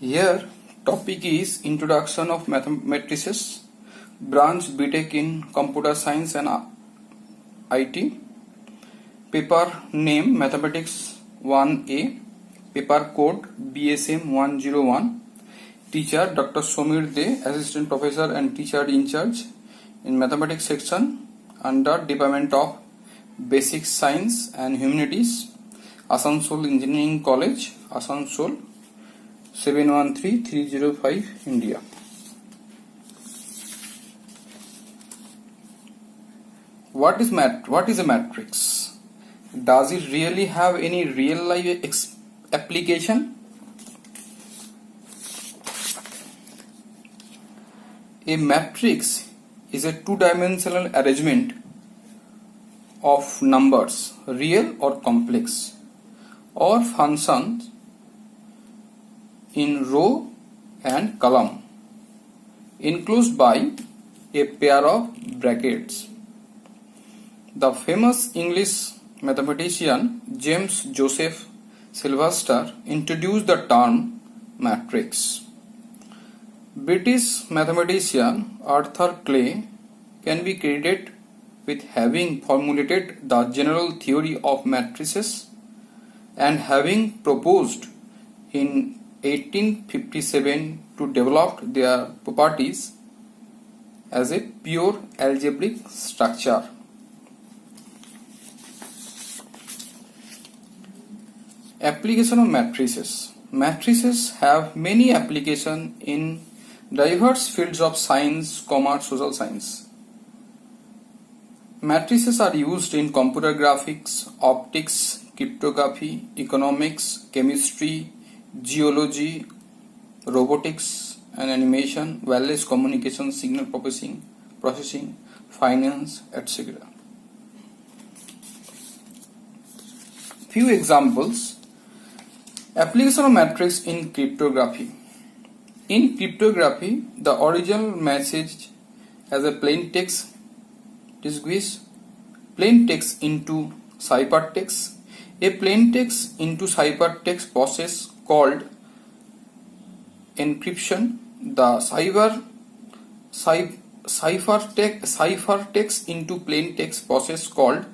Here, topic is Introduction of Matrices, branch BTech in Computer Science and IT. Paper name Mathematics 1A. Paper code BSM 101. Teacher Dr. Somir De, Assistant Professor and Teacher in Charge in Mathematics section under Department of Basic Science and Humanities, Asansol Engineering College, Asansol 713305, India. What is a matrix? Does it really have any real life application? A matrix is a two-dimensional arrangement of numbers, real or complex, or functions in row and column, enclosed by a pair of brackets. The famous English mathematician James Joseph Sylvester introduced the term matrix. British mathematician Arthur Clay can be credited with having formulated the general theory of matrices and having proposed in 1857 to develop their properties as a pure algebraic structure. Application of matrices. Matrices have many applications in diverse fields of science, commerce, social science. Matrices are used in computer graphics, optics, cryptography, economics, chemistry, geology, robotics and animation, wireless communication, signal processing, finance, etc. Few examples. Application of matrix in cryptography. In cryptography, the original message as a plain text disguise plain text into ciphertext. A plain text into ciphertext process called encryption. The ciphertext into plain text process called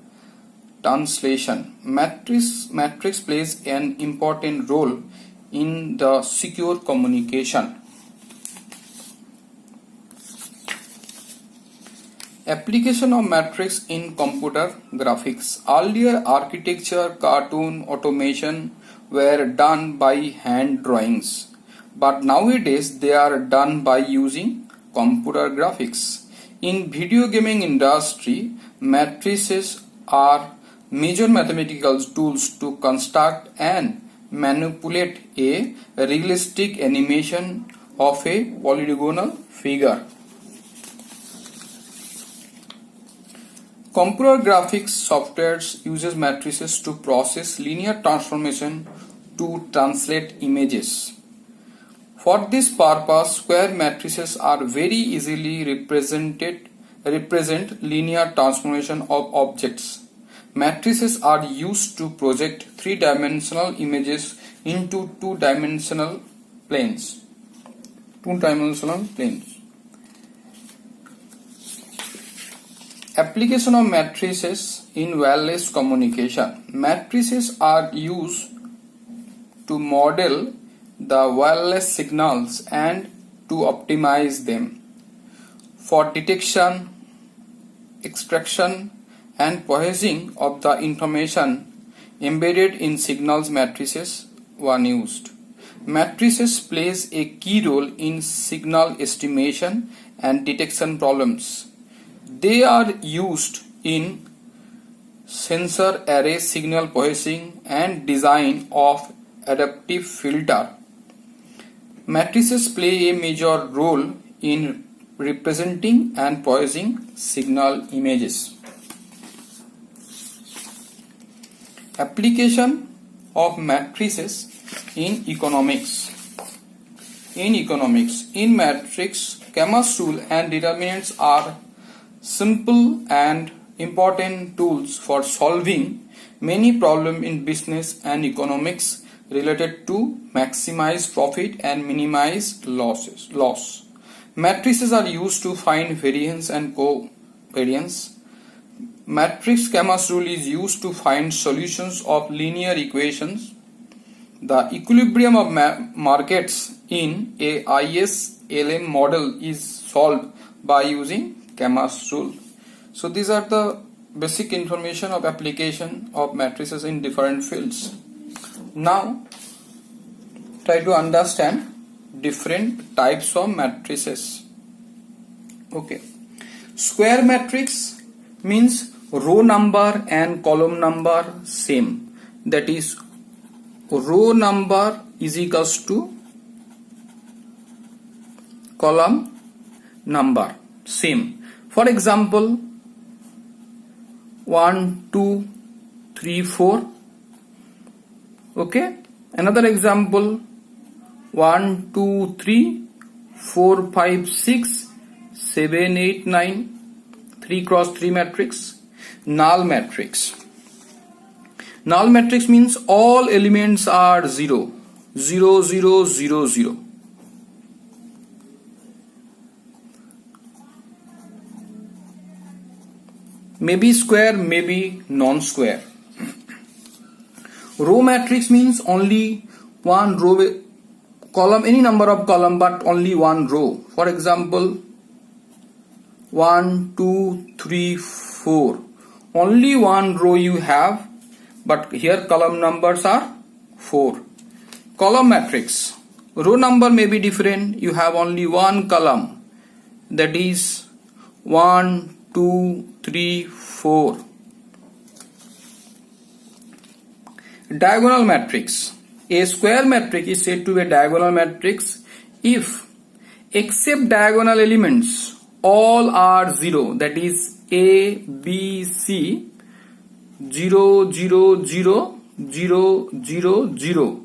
translation. Matrix plays an important role in the secure communication. Application of matrix in computer graphics. Earlier architecture, cartoon, automation were done by hand drawings, but nowadays they are done by using computer graphics. In video gaming industry, matrices are major mathematical tools to construct and manipulate a realistic animation of a polygonal figure. Computer graphics softwares uses matrices to process linear transformation to translate images. For this purpose, square matrices are very easily represent linear transformation of objects. Matrices are used to project three-dimensional images into two-dimensional planes. Application of matrices in wireless communication. Matrices are used to model the wireless signals and to optimize them. For detection, extraction and processing of the information embedded in signals, matrices were used. Matrices plays a key role in signal estimation and detection problems. They are used in sensor array signal processing and design of adaptive filter. Matrices play a major role in representing and processing signal images. Application of matrices in economics. In matrix, Kramers rule and determinants are simple and important tools for solving many problems in business and economics related to maximize profit and minimize loss. Matrices are used to find variance and covariance. Matrix Kramers rule is used to find solutions of linear equations. The equilibrium of markets in a ISLM model is solved by using Kramers rule. So these are the basic information of application of matrices in different fields. Now try to understand different types of matrices. Okay. Square matrix means row number and column number same. That is, row number is equals to column number same. For example, 1, 2, 3, 4. Okay. Another example, 1, 2, 3, 4, 5, 6, 7, 8, 9. 3 cross 3 matrix. Null matrix. Null matrix means all elements are 0. 0, 0, 0, 0. Maybe square, maybe non-square. Row matrix means only one row, column, any number of column, but only one row. For example, 1, 2, 3, 4. Only one row you have, but here column numbers are 4. Column matrix. Row number may be different. You have only one column. That is 1, 2, 3, 4. Diagonal matrix. A square matrix is said to be a diagonal matrix if except diagonal elements all are 0. That is A, B, C 0, 0, 0, 0, 0, 0.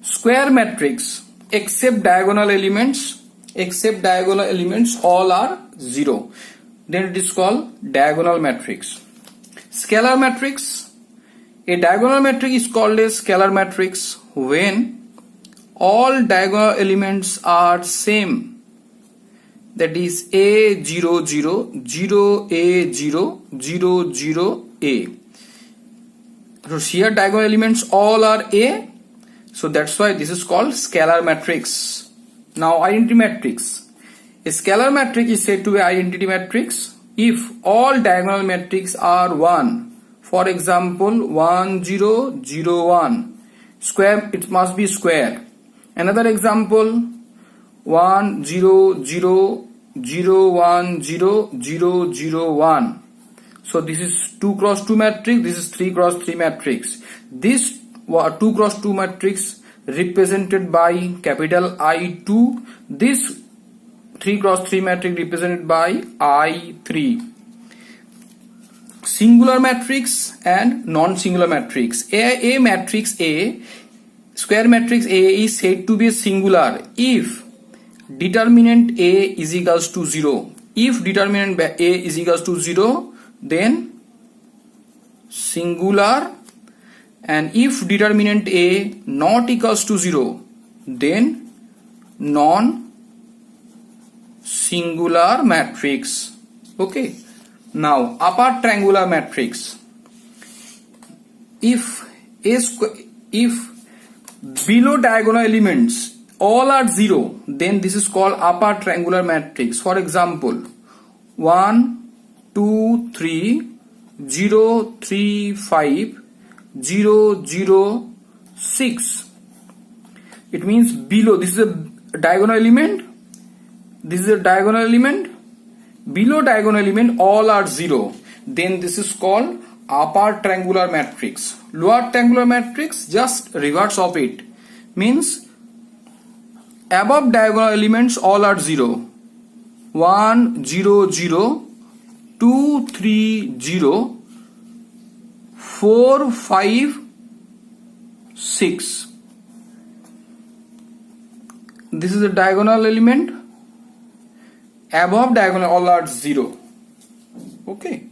Square matrix except diagonal elements all are 0. Then it is called diagonal matrix. Scalar matrix. A diagonal matrix is called a scalar matrix when all diagonal elements are same. That is A, 0, 0, 0, A, 0, 0, 0, A. So here diagonal elements all are A. So that's why this is called scalar matrix. Now identity matrix. A scalar matrix is said to be identity matrix if all diagonal matrices are 1. For example, 1, 0, 0, 1. Square, it must be square. Another example, 1, 0, 0, 0, 1, 0, 0, 0, 1. So this is 2 cross 2 matrix. This is 3 cross 3 matrix. This 2 cross 2 matrix represented by capital I2. This 3 cross 3 matrix represented by I3. Singular matrix and non-singular matrix. A matrix A, square matrix A is said to be singular if determinant A is equals to 0. If determinant A is equals to 0, then singular, and if determinant A not equals to 0, then non-singular matrix. Okay. Now upper triangular matrix. If below diagonal elements all are 0, then this is called upper triangular matrix. For example, 1, 2, 3, 0, 3, 5, 0, 0, 6. It means below, this is a diagonal element, this is a diagonal element, below diagonal element all are 0. Then this is called upper triangular matrix. Lower triangular matrix, just reverse of it, means above diagonal elements all are 0. 1, 0, 0, 2, 3, 0, 4, 5, 6. This is a diagonal element. Above diagonal all are 0. Okay.